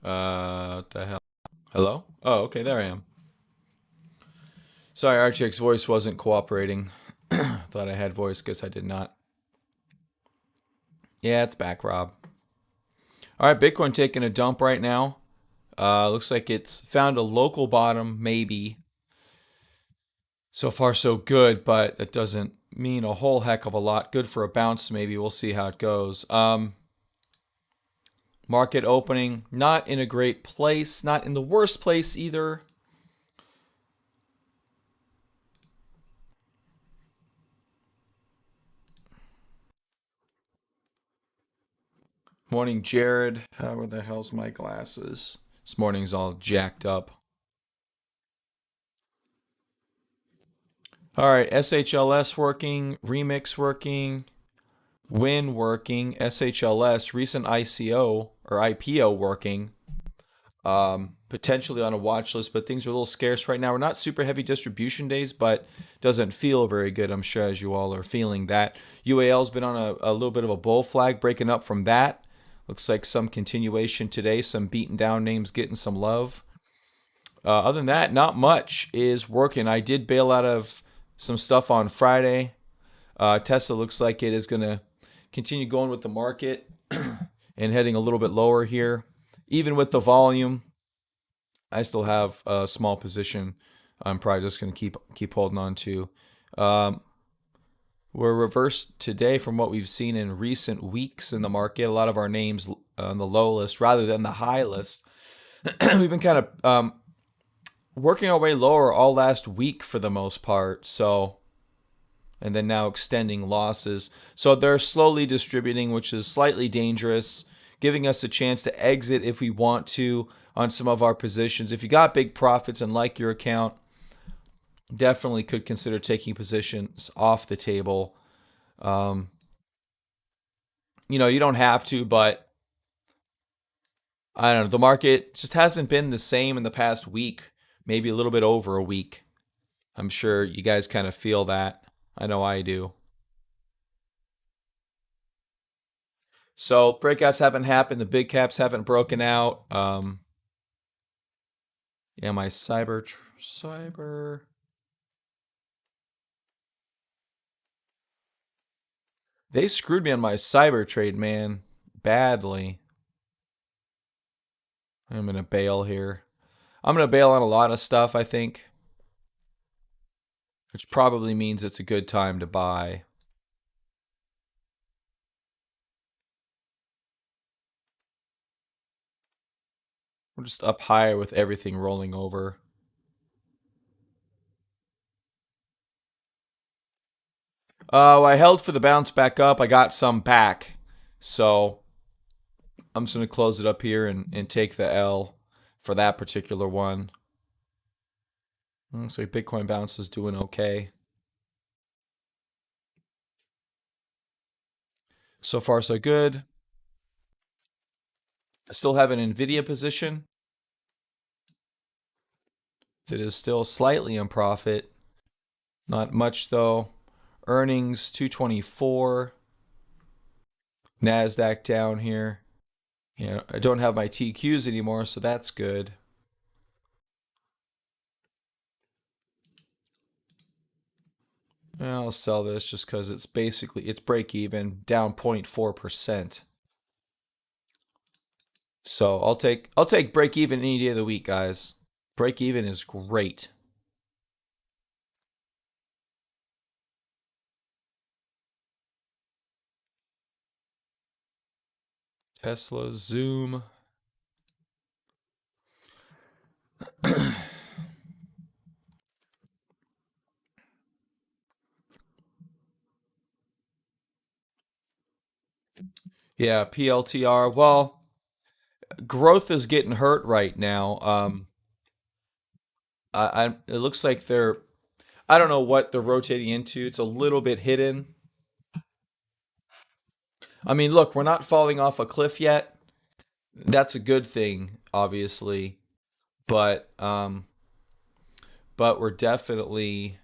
What the hell? Hello? Oh, okay, there I am. Sorry, RTX voice wasn't cooperating. Thought I had voice, guess I did not. Yeah, it's back, Rob. All right, Bitcoin taking a dump right now. Looks like it's found a local bottom, maybe. So far, so good, but it doesn't mean a whole heck of a lot. Good for a bounce, maybe. We'll see how it goes. Market opening, not in a great place, not in the worst place either. Morning, Jared. Where the hell's my glasses? This morning's all jacked up. All right, SHLS working, Remix working, Win working, SHLS, recent ICO or IPO working. Potentially on a watch list, but things are a little scarce right now. We're not super heavy distribution days, but doesn't feel very good. I'm sure as you all are feeling that. UAL's been on a little bit of a bull flag, breaking up from that. Looks like some continuation today. Some beaten down names getting some love. Other than that, not much is working. I did bail out of some stuff on Friday. Tesla looks like it is going to continue going with the market and heading a little bit lower here. Even with the volume, I still have a small position. I'm probably just going to keep holding on to. Um, we're reversed today from what we've seen in recent weeks in the market. A lot of our names on the low list rather than the high list. We've been kind of working our way lower all last week for the most part. So, and then now extending losses. So they're slowly distributing, which is slightly dangerous, giving us a chance to exit if we want to on some of our positions. If you got big profits and like your account, definitely could consider taking positions off the table. Um, you don't have to, but I don't know. The market just hasn't been the same in the past week, maybe a little bit over a week. I'm sure you guys kind of feel that. I know I do. So breakouts haven't happened. The big caps haven't broken out. Yeah, my cyber. They screwed me on my cyber trade, man, badly. I'm gonna bail here. I'm gonna bail on a lot of stuff, I think, which probably means it's a good time to buy. We're just up higher with everything rolling over. I held for the bounce back up. I got some back, so I'm just gonna close it up here and take the L for that particular one. So Bitcoin bounce is doing okay. So far, so good. I still have an Nvidia position that is still slightly in profit. Not much though. Earnings 224. Nasdaq down here. I don't have my TQs anymore, so that's good. I'll sell this just because it's break even, down 0.4%. So I'll take break even any day of the week, guys. Break even is great. Tesla, Zoom. Yeah, PLTR. Well, growth is getting hurt right now. It looks like I don't know what they're rotating into. It's a little bit hidden. I mean, look, we're not falling off a cliff yet. That's a good thing, obviously, but but we're definitely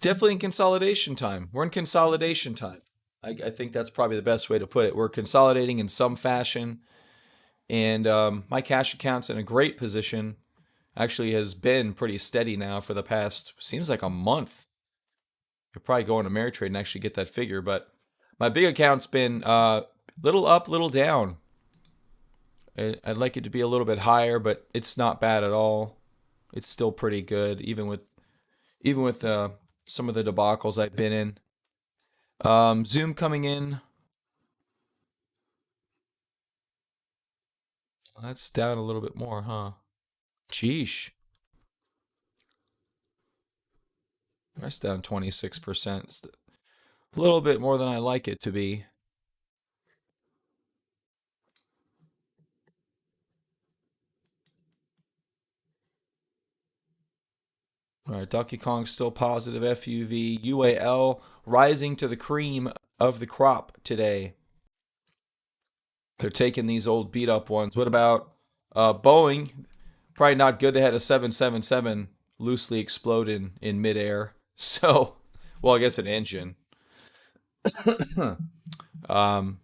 in consolidation time. We're in consolidation time. I think that's probably the best way to put it. We're consolidating in some fashion, And my cash account's in a great position. Actually, has been pretty steady now for the past seems like a month. You'll probably go on Ameritrade and actually get that figure, but my big account's been little up, little down. I'd like it to be a little bit higher, but it's not bad at all. It's still pretty good, even with some of the debacles I've been in. Zoom coming in. That's down a little bit more, huh? Sheesh. That's down 26%. It's a little bit more than I like it to be. All right, Donkey Kong still positive FUV. UAL rising to the cream of the crop today. They're taking these old beat up ones. What about Boeing? Probably not good. They had a 777 loosely explode in midair. So, well, I guess an engine. um,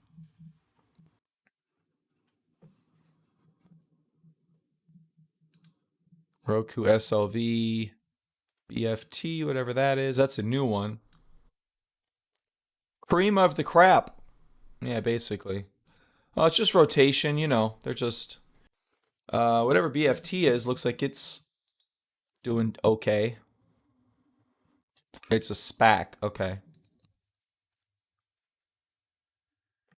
Roku SLV, BFT, whatever that is. That's a new one. Cream of the crap. Yeah, basically. Well, it's just rotation, They're just whatever BFT is, looks like it's doing okay. It's a SPAC. Okay.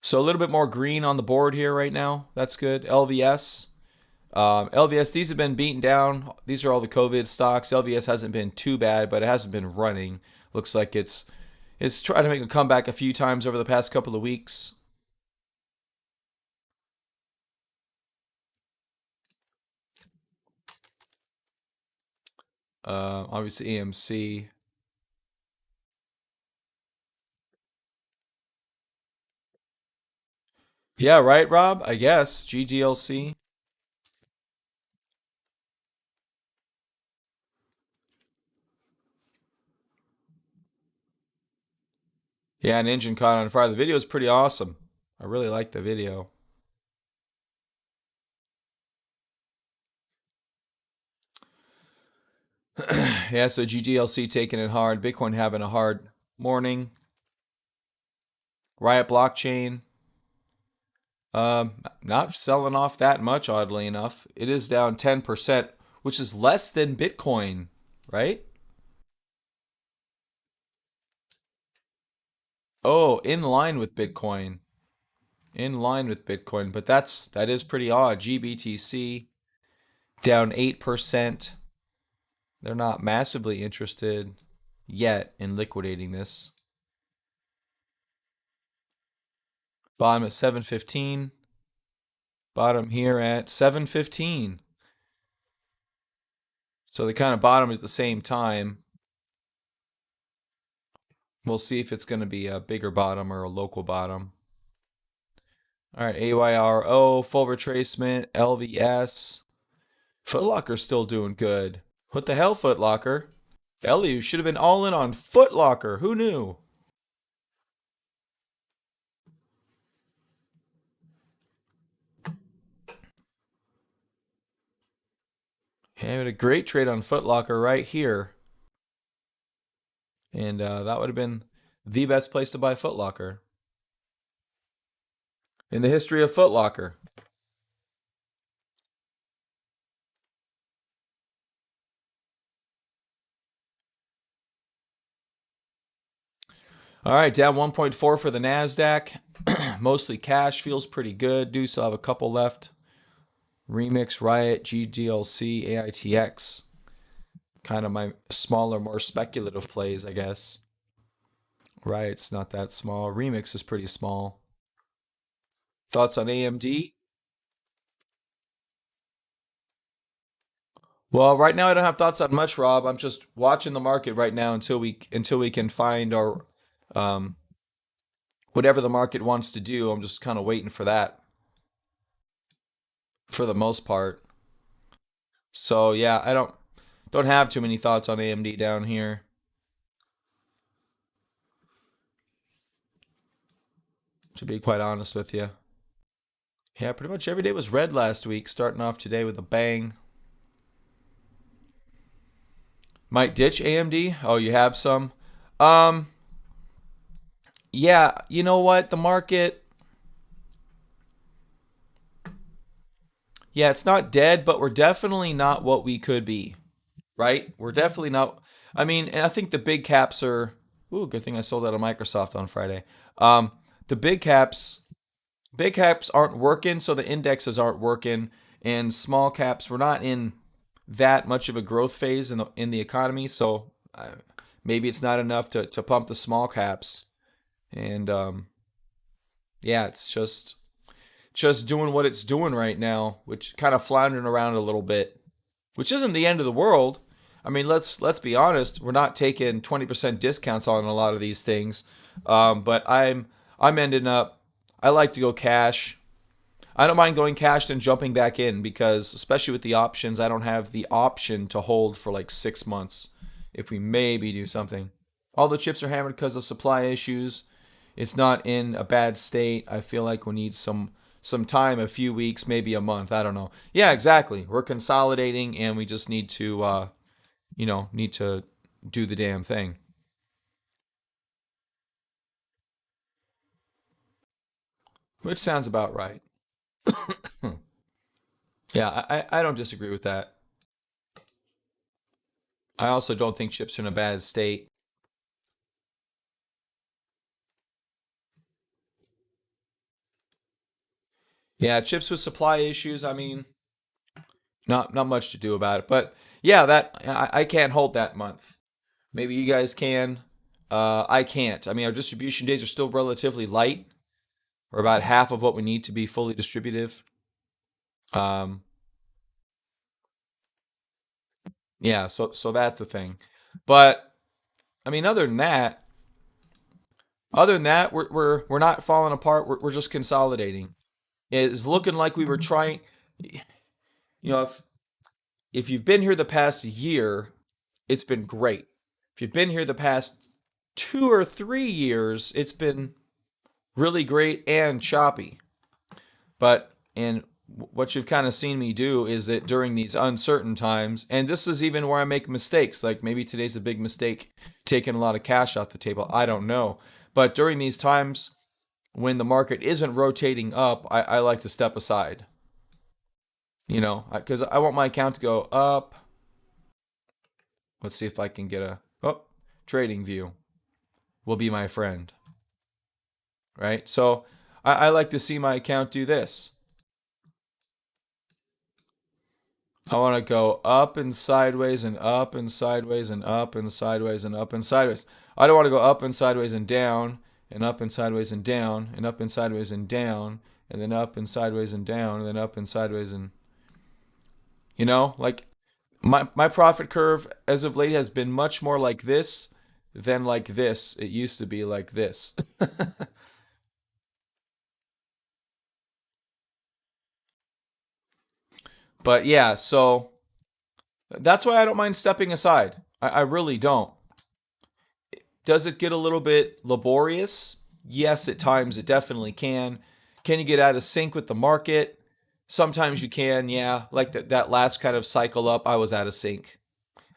So a little bit more green on the board here right now. That's good. LVS. LVS, these have been beaten down. These are all the COVID stocks. LVS hasn't been too bad, but it hasn't been running. Looks like it's tried to make a comeback a few times over the past couple of weeks. Obviously AMC. Yeah, right, Rob? I guess. GDLC. Yeah, an engine caught on fire. The video is pretty awesome. I really like the video. Yeah, so GDLC taking it hard. Bitcoin having a hard morning. Riot Blockchain. Not selling off that much, oddly enough. It is down 10%, which is less than Bitcoin, right? Oh, in line with Bitcoin. In line with Bitcoin, but that is pretty odd. GBTC down 8%. They're not massively interested yet in liquidating this. Bottom at 715. Bottom here at 715. So they kind of bottomed at the same time. We'll see if it's going to be a bigger bottom or a local bottom. All right, AYRO, full retracement, LVS. Footlocker's still doing good. What the hell, Footlocker? Ellie should have been all in on Footlocker. Who knew? Yeah, had a great trade on Footlocker right here. And that would have been the best place to buy Footlocker in the history of Footlocker. All right, down 1.4 for the NASDAQ. Mostly cash, feels pretty good. Do still have a couple left. Remix, Riot, GDLC, AITX. Kind of my smaller, more speculative plays, I guess. Riot's not that small. Remix is pretty small. Thoughts on AMD? Well, right now I don't have thoughts on much, Rob. I'm just watching the market right now until we can find our um, whatever the market wants to do. I'm just kind of waiting for that for the most part. So yeah, I don't have too many thoughts on AMD down here. To be quite honest with you. Yeah, pretty much every day was red last week, starting off today with a bang. Might ditch AMD. Oh, you have some. Um, yeah, you know what? The market, yeah, it's not dead, but we're definitely not what we could be, right? We're definitely not. I mean, and I think the big caps are. Ooh, good thing I sold out of Microsoft on Friday. Um, the big caps aren't working, so the indexes aren't working, and small caps, we're not in that much of a growth phase in the economy, so maybe it's not enough to pump the small caps. And yeah, it's just doing what it's doing right now, which kind of floundering around a little bit, which isn't the end of the world. I mean, let's be honest. We're not taking 20% discounts on a lot of these things, but I'm ending up. I like to go cash. I don't mind going cash and jumping back in because, especially with the options, I don't have the option to hold for like 6 months if we maybe do something. All the chips are hammered because of supply issues. It's not in a bad state. I feel like we need some time, a few weeks, maybe a month. I don't know. Yeah, exactly. We're consolidating, and we just need to, need to do the damn thing. Which sounds about right. Yeah, I don't disagree with that. I also don't think chips are in a bad state. Yeah, chips with supply issues. I mean, not much to do about it. But yeah, that I can't hold that month. Maybe you guys can. I can't. I mean, our distribution days are still relatively light. We're about half of what we need to be fully distributive. Um, yeah, so that's the thing. But I mean, other than that, we're not falling apart. We're just consolidating. It's looking like we were trying. If you've been here the past year, it's been great. If you've been here the past 2 or 3 years, it's been really great and choppy. But and what you've kind of seen me do is that during these uncertain times, and this is even where I make mistakes, like maybe today's a big mistake, taking a lot of cash off the table. I don't know. But during these times when the market isn't rotating up, I like to step aside, because I want my account to go up. Let's see if I can get trading view will be my friend, right? So I like to see my account do this. I want to go up and sideways and up and sideways and up and sideways and up and sideways. I don't want to go up and sideways and up and sideways and down and up and sideways and down and then up and sideways and down and then up and sideways and like my profit curve as of late has been much more like this than like this. It used to be like this. But yeah, so that's why I don't mind stepping aside. I really don't. Does it get a little bit laborious? Yes, at times it definitely can. Can you get out of sync with the market? Sometimes you can, yeah. Like that last kind of cycle up, I was out of sync.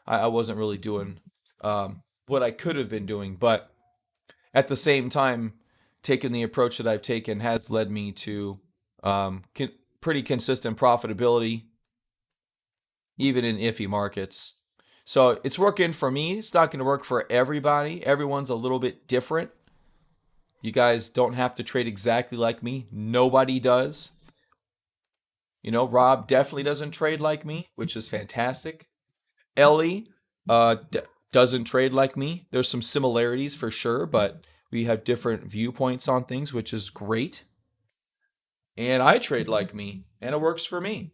I wasn't really doing what I could have been doing. But at the same time, taking the approach that I've taken has led me to pretty consistent profitability, even in iffy markets. So it's working for me. It's not going to work for everybody. Everyone's a little bit different. You guys don't have to trade exactly like me. Nobody does. Rob definitely doesn't trade like me, which is fantastic. Ellie doesn't trade like me. There's some similarities for sure, but we have different viewpoints on things, which is great. And I trade like me, and it works for me.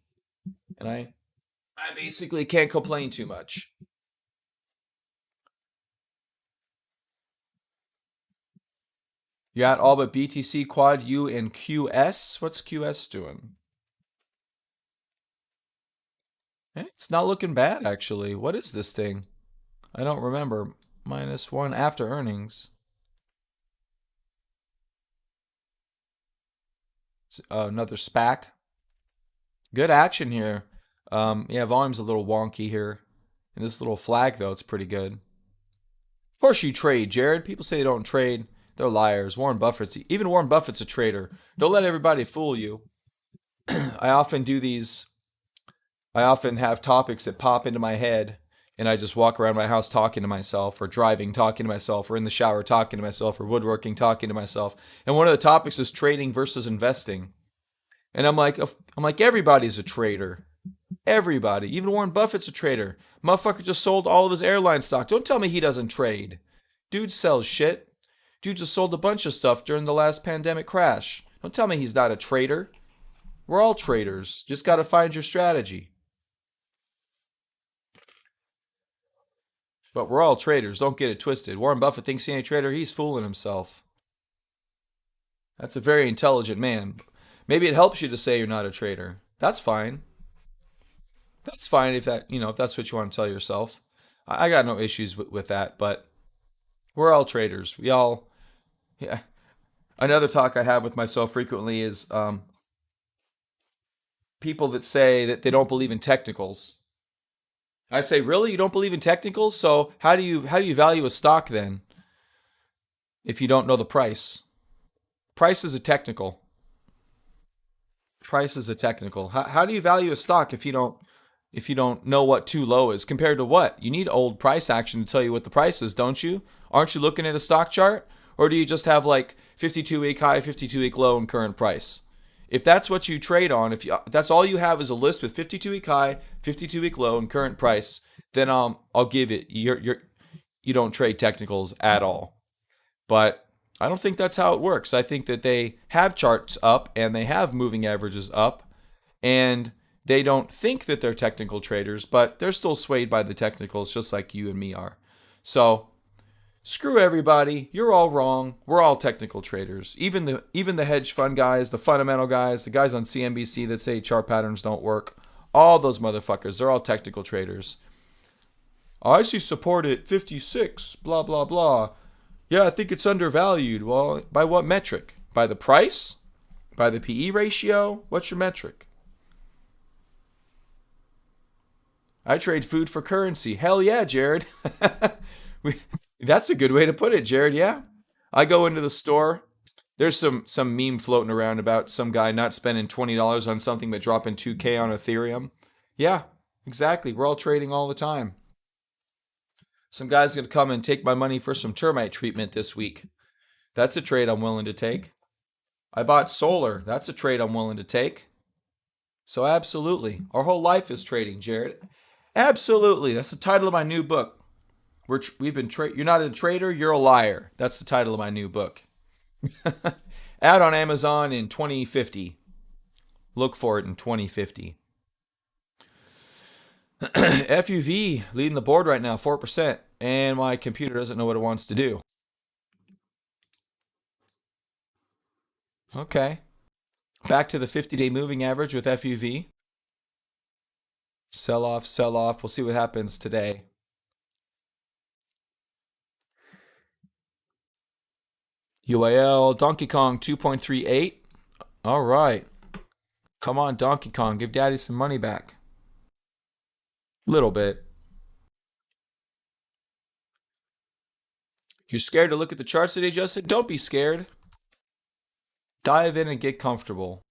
And I basically can't complain too much. You got all but BTC, Quad U, and QS. What's QS doing? It's not looking bad, actually. What is this thing? I don't remember. -1 after earnings. Another SPAC. Good action here. Yeah, volume's a little wonky here. And this little flag, though, it's pretty good. Of course you trade, Jared. People say they don't trade. They're liars. Even Warren Buffett's a trader. Don't let everybody fool you. I often do these I often have topics that pop into my head, and I just walk around my house talking to myself, or driving, talking to myself, or in the shower, talking to myself, or woodworking, talking to myself. And one of the topics is trading versus investing. And I'm like, everybody's a trader. Everybody, even Warren Buffett's a trader. Motherfucker just sold all of his airline stock. Don't tell me he doesn't trade. Dude sells shit. Dude just sold a bunch of stuff during the last pandemic crash. Don't tell me he's not a trader. We're all traders. Just got to find your strategy. But we're all traders. Don't get it twisted. Warren Buffett thinks he ain't a trader. He's fooling himself. That's a very intelligent man. Maybe it helps you to say you're not a trader. That's fine. That's fine if that's what you want to tell yourself. I got no issues with that, but we're all traders. We all, yeah. Another talk I have with myself frequently is people that say that they don't believe in technicals. I say, really? You don't believe in technicals? So how do you value a stock then if you don't know the price? Price is a technical. Price is a technical. How do you value a stock if you don't know what too low is compared to what? You need old price action to tell you what the price is, don't you? Aren't you looking at a stock chart? Or do you just have like 52-week high, 52-week low, and current price? If that's what you trade on, if that's all you have is a list with 52-week high, 52-week low, and current price, then I'll give it. You don't trade technicals at all. But I don't think that's how it works. I think that they have charts up and they have moving averages up, and they don't think that they're technical traders, but they're still swayed by the technicals just like you and me are. So screw everybody. You're all wrong. We're all technical traders. Even the hedge fund guys, the fundamental guys, the guys on CNBC that say chart patterns don't work, all those motherfuckers, they're all technical traders. I see support at 56, blah blah blah. Yeah, I think it's undervalued. Well, by what metric? By the price? By the PE ratio? What's your metric? I trade food for currency. Hell yeah, Jared. we, that's a good way to put it, Jared. Yeah. I go into the store. There's some meme floating around about some guy not spending $20 on something but dropping 2K on Ethereum. Yeah, exactly. We're all trading all the time. Some guy's going to come and take my money for some termite treatment this week. That's a trade I'm willing to take. I bought solar. That's a trade I'm willing to take. So absolutely. Our whole life is trading, Jared. Absolutely. That's the title of my new book. You're not a trader, you're a liar. That's the title of my new book. Out on Amazon in 2050. Look for it in 2050. FUV leading the board right now, 4%. And my computer doesn't know what it wants to do. Okay. Back to the 50-day moving average with FUV. Sell off, sell off. We'll see what happens today. UAL, Donkey Kong 2.38. All right. Come on, Donkey Kong. Give Daddy some money back. Little bit. You're scared to look at the charts today, Justin? Don't be scared. Dive in and get comfortable.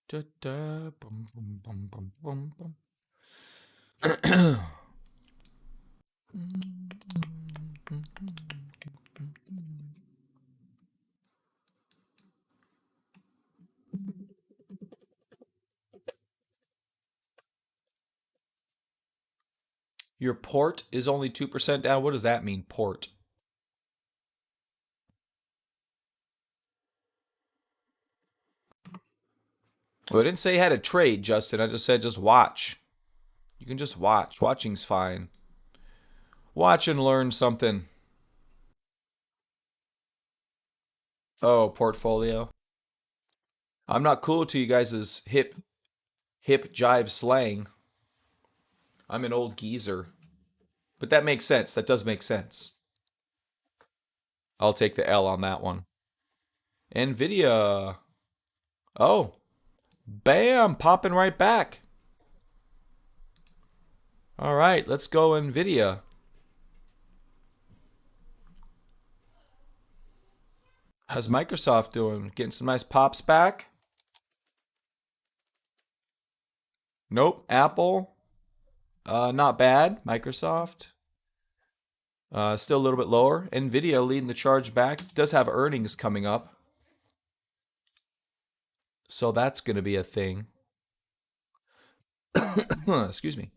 Da, da, bum, bum, bum, bum, bum, bum. Your port is only 2% down. What does that mean, port? Well, I didn't say you had a trade, Justin. I just said just watch. You can just watch. Watching's fine. Watch and learn something. Oh, portfolio. I'm not cool to you guys' hip jive slang. I'm an old geezer. But that makes sense. That does make sense. I'll take the L on that one. Nvidia. Oh, bam, popping right back. All right, let's go Nvidia. How's Microsoft doing? Getting some nice pops back? Nope. Apple, not bad. Microsoft, still a little bit lower. Nvidia leading the charge back. Does have earnings coming up, so that's going to be a thing. Excuse me.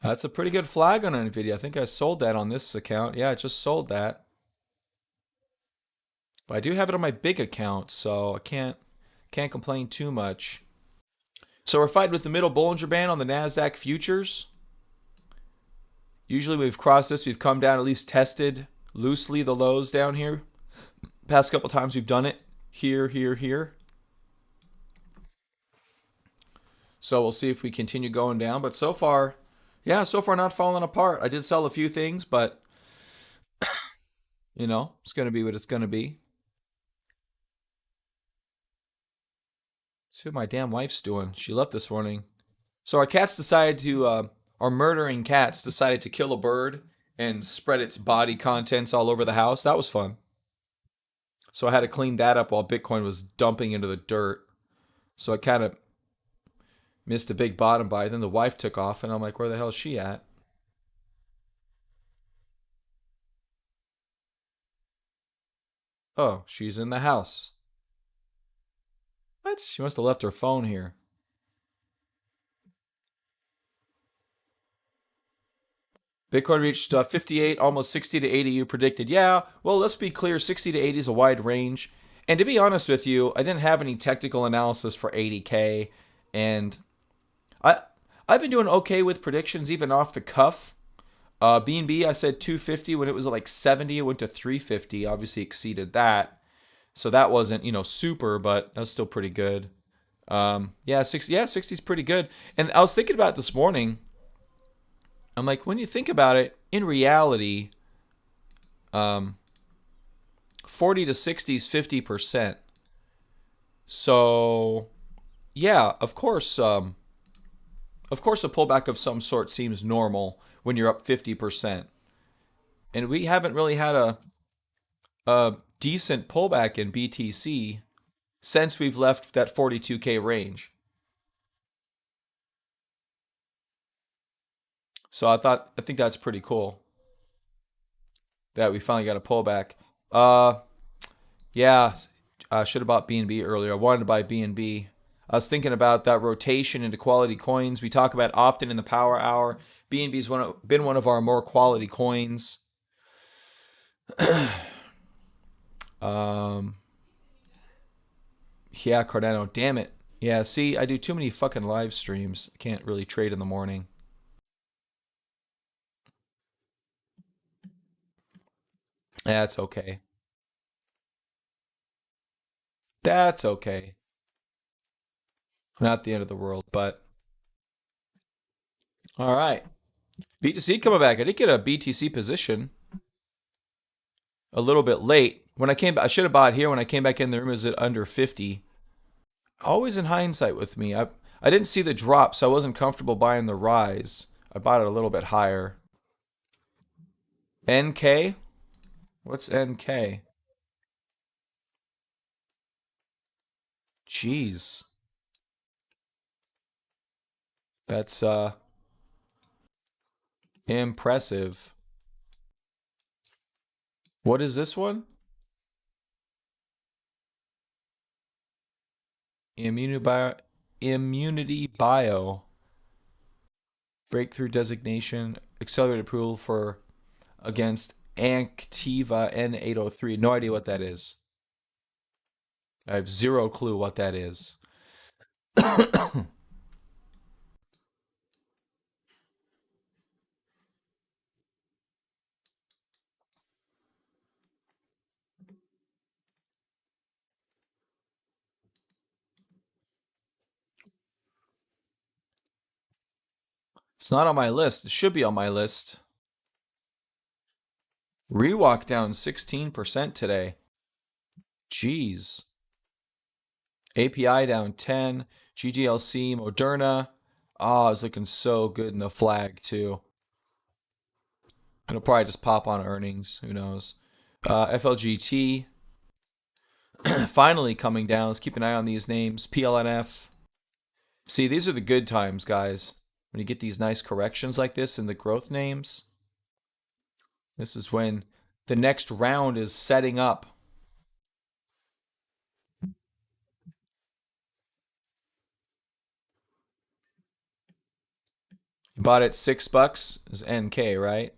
That's a pretty good flag on Nvidia. I think I sold that on this account. Yeah, I just sold that. But I do have it on my big account, so I can't complain too much. So we're fighting with the middle Bollinger Band on the Nasdaq futures. Usually we've crossed this, we've come down, at least tested loosely the lows down here. Past couple times we've done it here, here, here. So we'll see if we continue going down. But so far, yeah, so far not falling apart. I did sell a few things, but it's going to be what it's going to be. See what my damn wife's doing. She left this morning. So our cats decided to, our murdering cats decided to kill a bird and spread its body contents all over the house. That was fun. So I had to clean that up while Bitcoin was dumping into the dirt. So I kind of missed a big bottom buy. Then the wife took off, and I'm like, where the hell is she at? Oh, she's in the house. What? She must have left her phone here. Bitcoin reached 58, almost 60 to 80. You predicted. Yeah, well, let's be clear 60 to 80 is a wide range. And to be honest with you, I didn't have any technical analysis for 80K. And I, I've been doing okay with predictions, even off the cuff. B&B, I said 250 when it was like 70. It went to 350. Obviously exceeded that. So that wasn't, super, but that's still pretty good. Yeah, 60. Yeah, 60 is pretty good. And I was thinking about it this morning. I'm like, when you think about it, in reality, um, 40 to 60 is 50%. So, yeah, of course, a pullback of some sort seems normal when you're up 50%. And we haven't really had a decent pullback in BTC since we've left that 42K range. So I think that's pretty cool that we finally got a pullback. Uh, yeah, I should have bought BNB earlier. I wanted to buy BNB. I was thinking about that rotation into quality coins we talk about often in the Power Hour. BNB's been one of our more quality coins. Um, yeah, Cardano. Damn it. Yeah, see, I do too many fucking live streams. I can't really trade in the morning. That's okay. That's okay. Not the end of the world, but all right. BTC coming back. I did get a BTC position a little bit late. When I came, I should have bought here. When I came back in the room, it was at under 50. Always in hindsight with me. I didn't see the drop, so I wasn't comfortable buying the rise. I bought it a little bit higher. NK? What's NK? Jeez. That's impressive. What is this one? Immunity bio, immunity bio breakthrough designation, accelerated approval for against Anktiva N803. No idea what that is. I have zero clue what that is. It's not on my list. It should be on my list. Rewalk down 16% today. Jeez. API down 10. GGLC, Moderna. Oh, it's looking so good in the flag too. It'll probably just pop on earnings. Who knows? FLGT finally coming down. Let's keep an eye on these names. PLNF. See, these are the good times, guys. When you get these nice corrections like this in the growth names, this is when the next round is setting up. You bought it $6 is NK, right?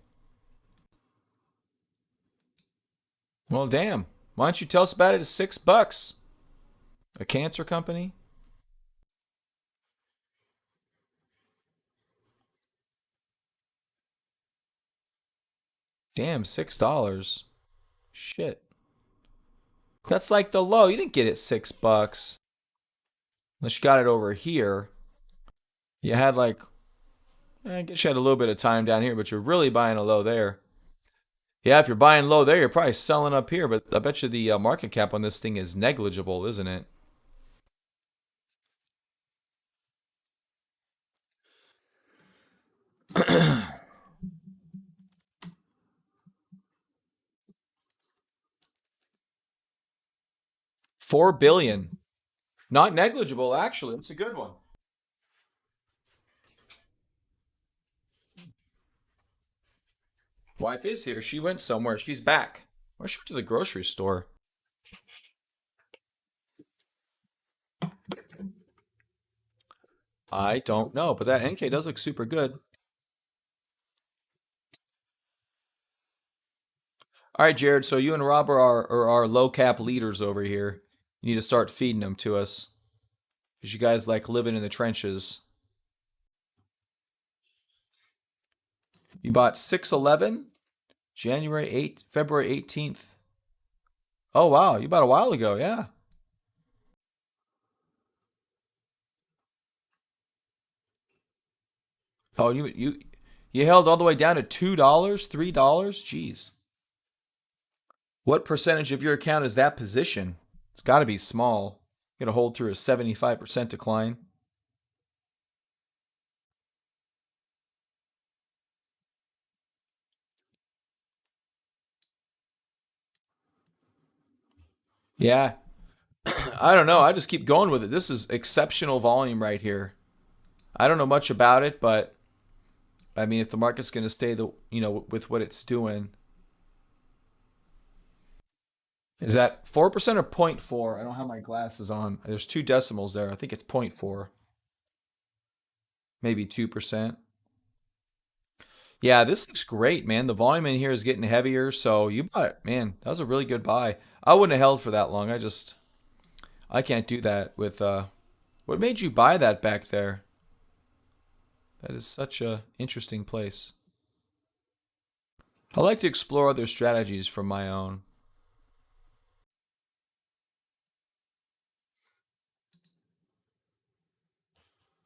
Well, damn. Why don't you tell us about it? It's $6. A cancer company? Damn, $6. Shit. That's like the low. You didn't get it $6. Unless you got it over here. You had like, I guess you had a little bit of time down here, but you're really buying a low there. Yeah, if you're buying low there, you're probably selling up here, but I bet you the market cap on this thing is negligible, isn't it? $4 billion. Not negligible, actually. It's a good one. Wife is here. She went somewhere. She's back. Why she went to the grocery store? I don't know, but that NK does look super good. All right, Jared. So you and Rob are our low cap leaders over here. You need to start feeding them to us because you guys like living in the trenches. You bought 611, January 8th, February 18th. Oh wow, you bought a while ago, yeah. Oh, you held all the way down to $2, $3. Jeez. What percentage of your account is that position? It's got to be small. You got to hold through a 75% decline. Yeah, I don't know. I just keep going with it. This is exceptional volume right here. I don't know much about it, but I mean, if the market's going to stay with what it's doing, is that 4% or zero point 0.4? I don't have my glasses on. There's two decimals there. I think it's zero point 0.4, maybe 2%. Yeah, this looks great, man. The volume in here is getting heavier, so you bought it, man. That was a really good buy. I wouldn't have held for that long. I can't do that with what made you buy that back there? That is such a interesting place. I like to explore other strategies from my own.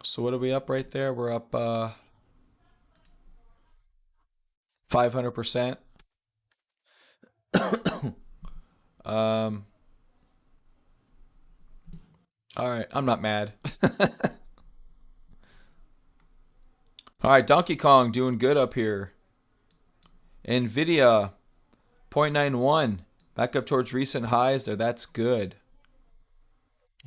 So what are we up right there? We're up 500%. Um, all right, I'm not mad. All right, Donkey Kong doing good up here. Nvidia 0.91 back up towards recent highs there. That's good.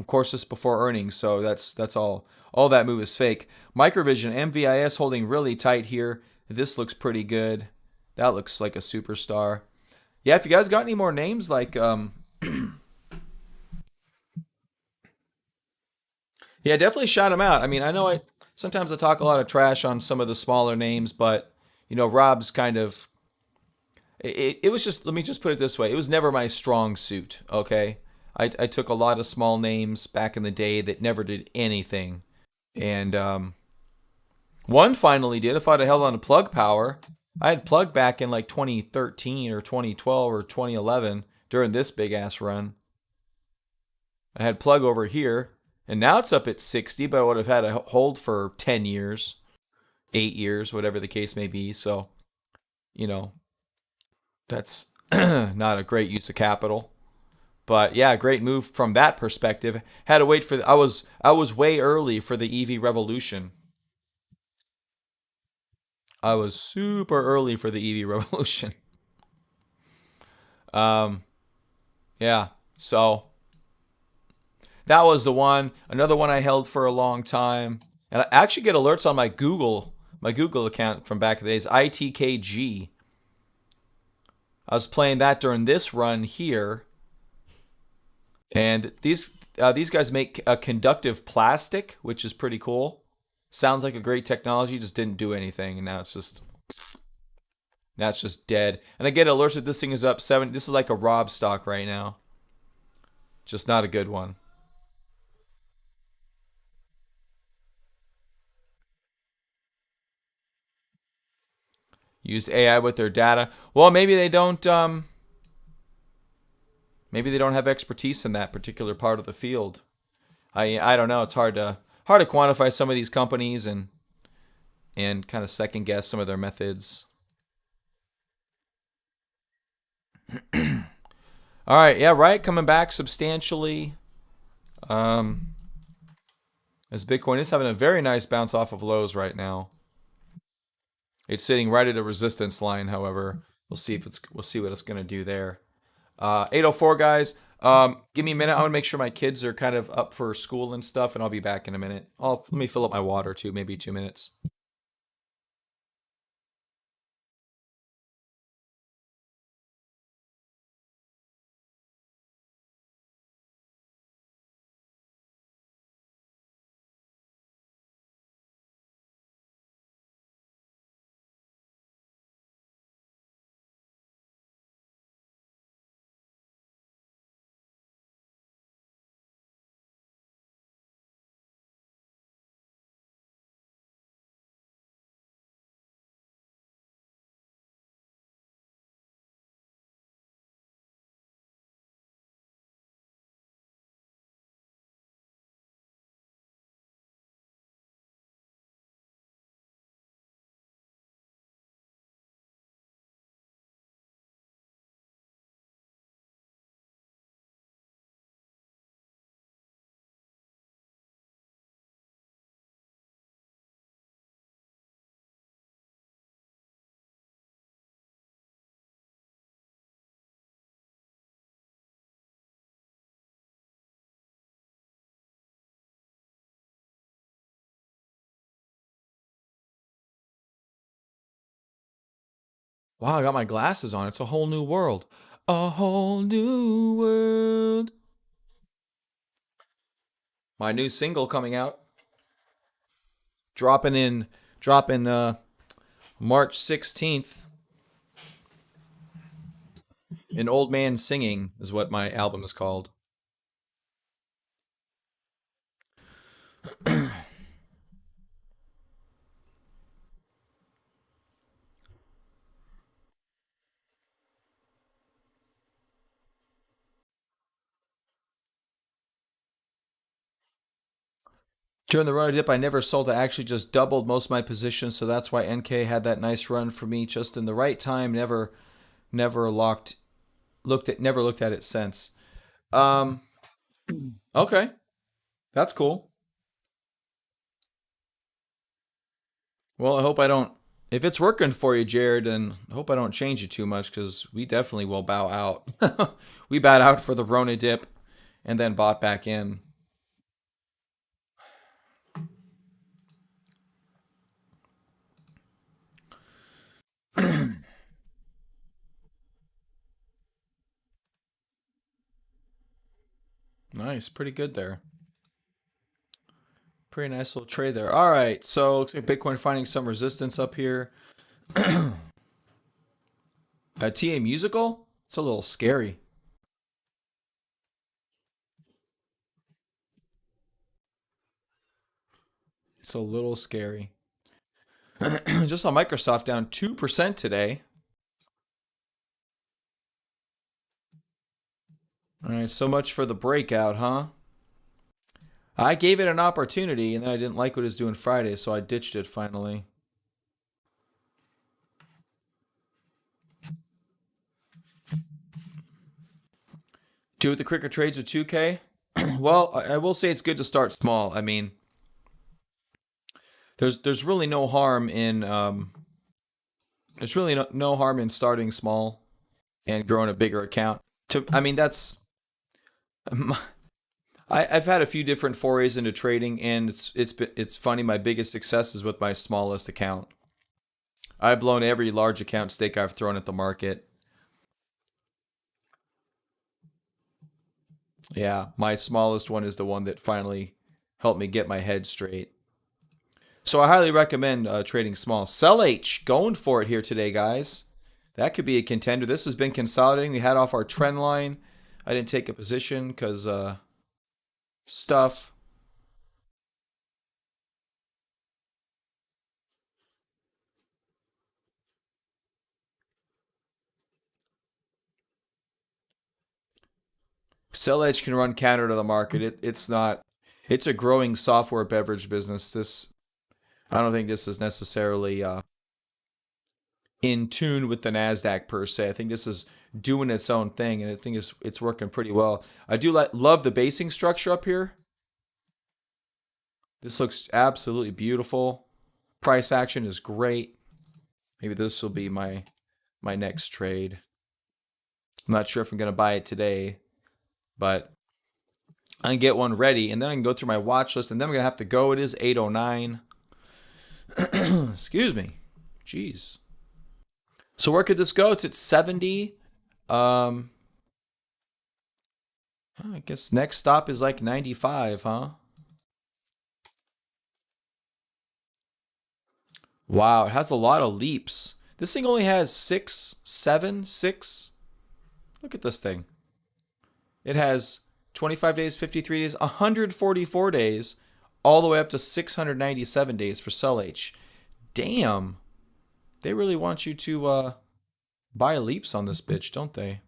Of course, this before earnings, so that's all. All that move is fake. Microvision, MVIS holding really tight here. This looks pretty good. That looks like a superstar. Yeah, if you guys got any more names, like yeah, definitely shout them out. I mean, I know I sometimes I talk a lot of trash on some of the smaller names, but Rob's kind of it was just, let me just put it this way, it was never my strong suit. Okay, I took a lot of small names back in the day that never did anything, and one finally did. If I'd have held on to Plug Power, I had Plug back in like 2013 or 2012 or 2011 during this big ass run. I had Plug over here, and now it's up at 60, but I would have had a hold for 10 years. 8 years, whatever the case may be. So, you know, that's not a great use of capital. But yeah, great move from that perspective. Had to wait for I was way early for the EV revolution. I was super early for the EV revolution. Um, yeah. So that was the one. Another one I held for a long time, and I actually get alerts on my Google account from back in the days. ITKG. I was playing that during this run here, and these guys make a conductive plastic, which is pretty cool. Sounds like a great technology, just didn't do anything, and now it's just dead. And I get alerts that this thing is up seven. This is like a Rob stock right now, just not a good one. Used AI with their data. Well, maybe they don't. Maybe they don't have expertise in that particular part of the field. I don't know. It's hard to quantify some of these companies and kind of second guess some of their methods. All right, yeah, right. Coming back substantially. Um, as Bitcoin is having a very nice bounce off of lows right now. It's sitting right at a resistance line. However, we'll see what it's going to do there. 804 guys. Give me a minute. I want to make sure my kids are kind of up for school and stuff, and I'll be back in a minute. Let me fill up my water too, maybe 2 minutes. Wow, I got my glasses on. It's a whole new world. A whole new world. My new single coming out, dropping March 16th. An Old Man Singing is what my album is called. During the run dip, I never sold. I actually just doubled most of my positions, so that's why NK had that nice run for me just in the right time. Never never looked at it since. Um, okay, that's cool. Well, I hope I don't. If it's working for you, Jared, then I hope I don't change it too much because we definitely will bow out. We bowed out for the Rona dip and then bought back in. Nice, pretty good there. Pretty nice little trade there. All right, so looks like Bitcoin finding some resistance up here. TA musical? It's a little scary. It's a little scary. Just saw Microsoft down 2% today. All right, so much for the breakout, huh? I gave it an opportunity and then I didn't like what it was doing Friday, so I ditched it finally. Do with the quicker trades with 2K? Well, I will say it's good to start small. I mean, there's really no harm in there's really no harm in starting small and growing a bigger account. I mean, that's I've had a few different forays into trading, and it's funny. My biggest success is with my smallest account. I've blown every large account stake I've thrown at the market. Yeah, my smallest one is the one that finally helped me get my head straight. So I highly recommend trading small. Sell H, going for it here today, guys. That could be a contender. This has been consolidating. We had off our trend line. I didn't take a position because stuff. Sell Edge can run counter to the market. It's not. It's a growing software beverage business. I don't think this is necessarily in tune with the Nasdaq per se. I think this is doing its own thing, and I think it's working pretty well. I do love the basing structure up here. This looks absolutely beautiful. Price action is great. Maybe this will be my next trade. I'm not sure if I'm gonna buy it today, but I can get one ready, and then I can go through my watch list, and then I'm gonna have to go. It is 8:09. Excuse me. Jeez. So where could this go? It's at 70. I guess next stop is like 95, huh? Wow, it has a lot of leaps. This thing only has 6, 7, 6. Look at this thing. It has 25 days, 53 days, 144 days, all the way up to 697 days for Sell H. Damn. They really want you to buy leaps on this bitch, don't they?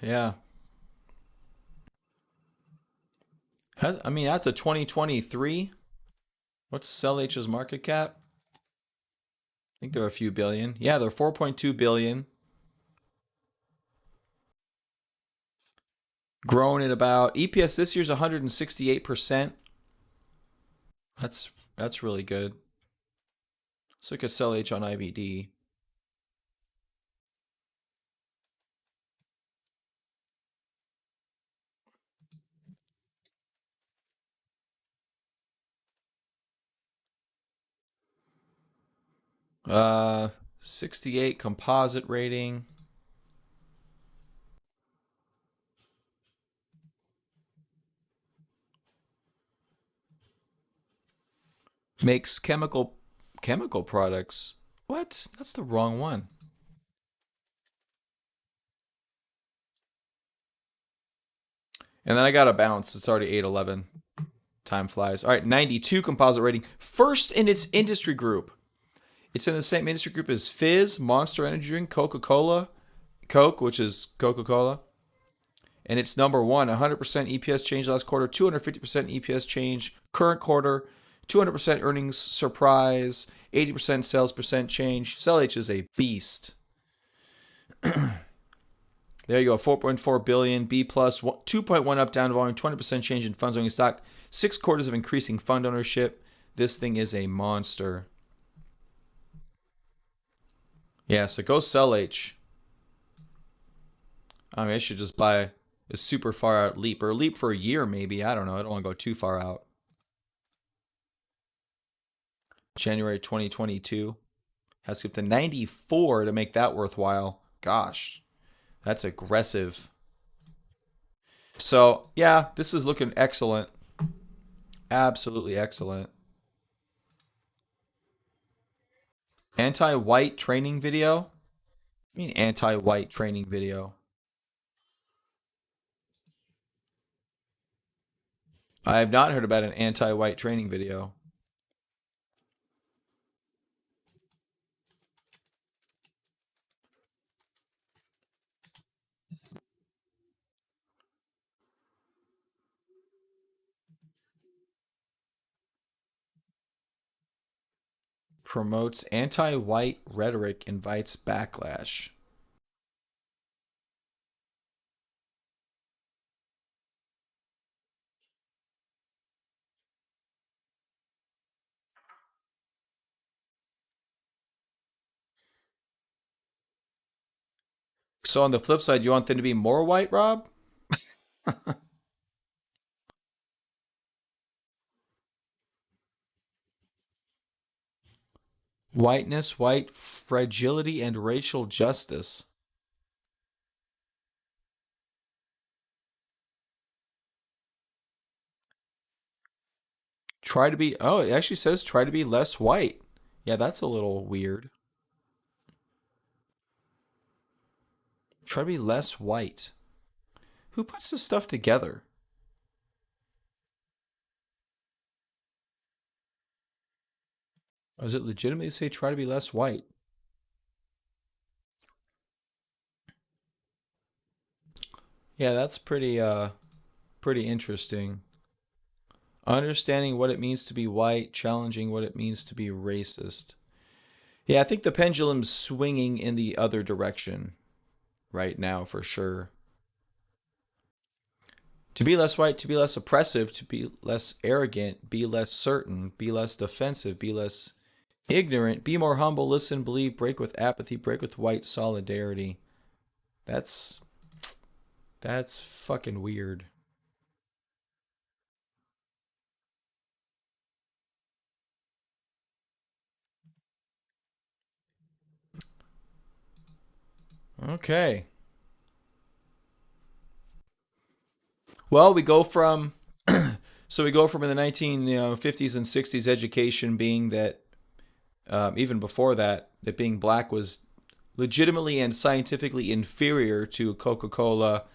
Yeah. I mean, that's a 2023. What's Sell H's market cap? I think they're a few billion. Yeah, they're 4.2 billion. Growing at about EPS this year's 168%. That's really good. Let's look at Sell H on IBD. Uh, 68 composite rating. Makes chemical products. What? That's the wrong one. And then I got a bounce. It's already 811. Time flies. All right, 92 composite rating. First in its industry group. It's in the same industry group as Fizz, Monster Energy Drink, Coca-Cola, Coke, which is Coca-Cola. And it's number one, 100% EPS change last quarter, 250% EPS change current quarter, 200% earnings surprise, 80% sales percent change. Sell H is a beast. There you go, 4.4 billion, B plus, 2.1 up down volume, 20% change in funds owning stock, 6 quarters of increasing fund ownership. This thing is a monster. Yeah, so go Sell H. I mean, I should just buy a super far out leap, or a leap for a year maybe. I don't know. I don't want to go too far out. January 2022. Has to get to 94 to make that worthwhile. Gosh, that's aggressive. So, yeah, this is looking excellent. Absolutely excellent. Anti-white training video? I mean anti-white training video. I have not heard about an anti-white training video. Promotes anti-white rhetoric, invites backlash. So on the flip side, you want them to be more white, Rob? Whiteness, white fragility, and racial justice. Try to be, oh, it actually says try to be less white. Yeah, that's a little weird. Try to be less white. Who puts this stuff together? Or does it legitimately say try to be less white? Yeah, that's pretty interesting. Understanding what it means to be white, challenging what it means to be racist. Yeah, I think the pendulum's swinging in the other direction right now for sure. To be less white, to be less oppressive, to be less arrogant, be less certain, be less defensive, be less ignorant, be more humble, listen, believe, break with apathy, break with white solidarity. That's that's fucking weird. Okay. Well, we go from so we go from in the 1950s and 60s education being that even before that that being black was legitimately and scientifically inferior to Coca-Cola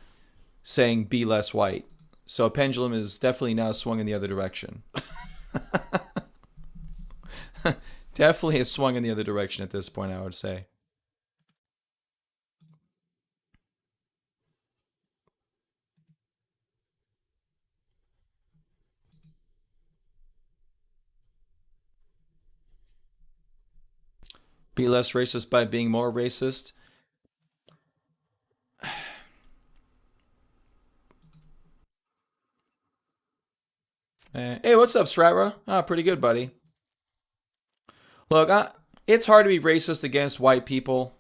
saying be less white. So a pendulum is definitely now swung in the other direction. Definitely has swung in the other direction at this point, I would say. Be less racist by being more racist. Hey, what's up, Stratra? Ah, pretty good, buddy. Look, it's hard to be racist against white people.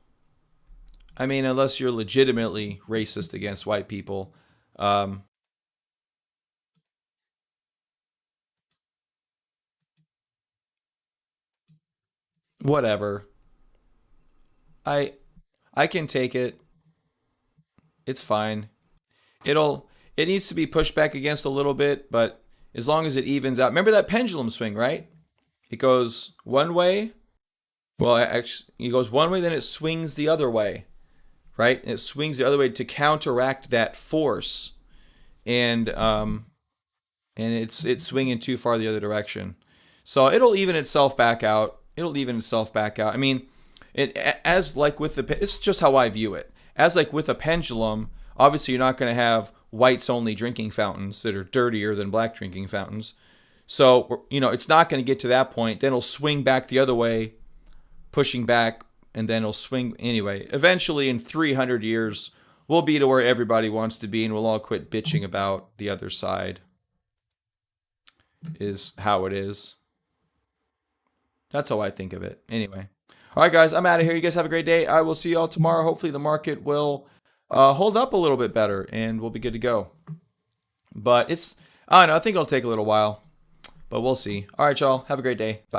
I mean, unless you're legitimately racist against white people. Um, Whatever. I I can take it. It's fine. It needs to be pushed back against a little bit, but as long as it evens out. Remember that pendulum swing, right? It goes one way. Well, actually, it goes one way, then it swings the other way, right? And it swings the other way to counteract that force, and it's swinging too far the other direction. So it'll even itself back out. It'll even itself back out. I mean, it as like with the it's just how I view it. As like with a pendulum, obviously you're not going to have whites only drinking fountains that are dirtier than black drinking fountains. So it's not going to get to that point. Then it'll swing back the other way, pushing back, and then it'll swing anyway. Eventually, in 300 years, we'll be to where everybody wants to be, and we'll all quit bitching about the other side. Is how it is. That's how I think of it. Anyway. All right, guys, I'm out of here. You guys have a great day. I will see you all tomorrow. Hopefully, the market will hold up a little bit better and we'll be good to go. But I don't know. I think it'll take a little while, but we'll see. All right, y'all. Have a great day. Bye.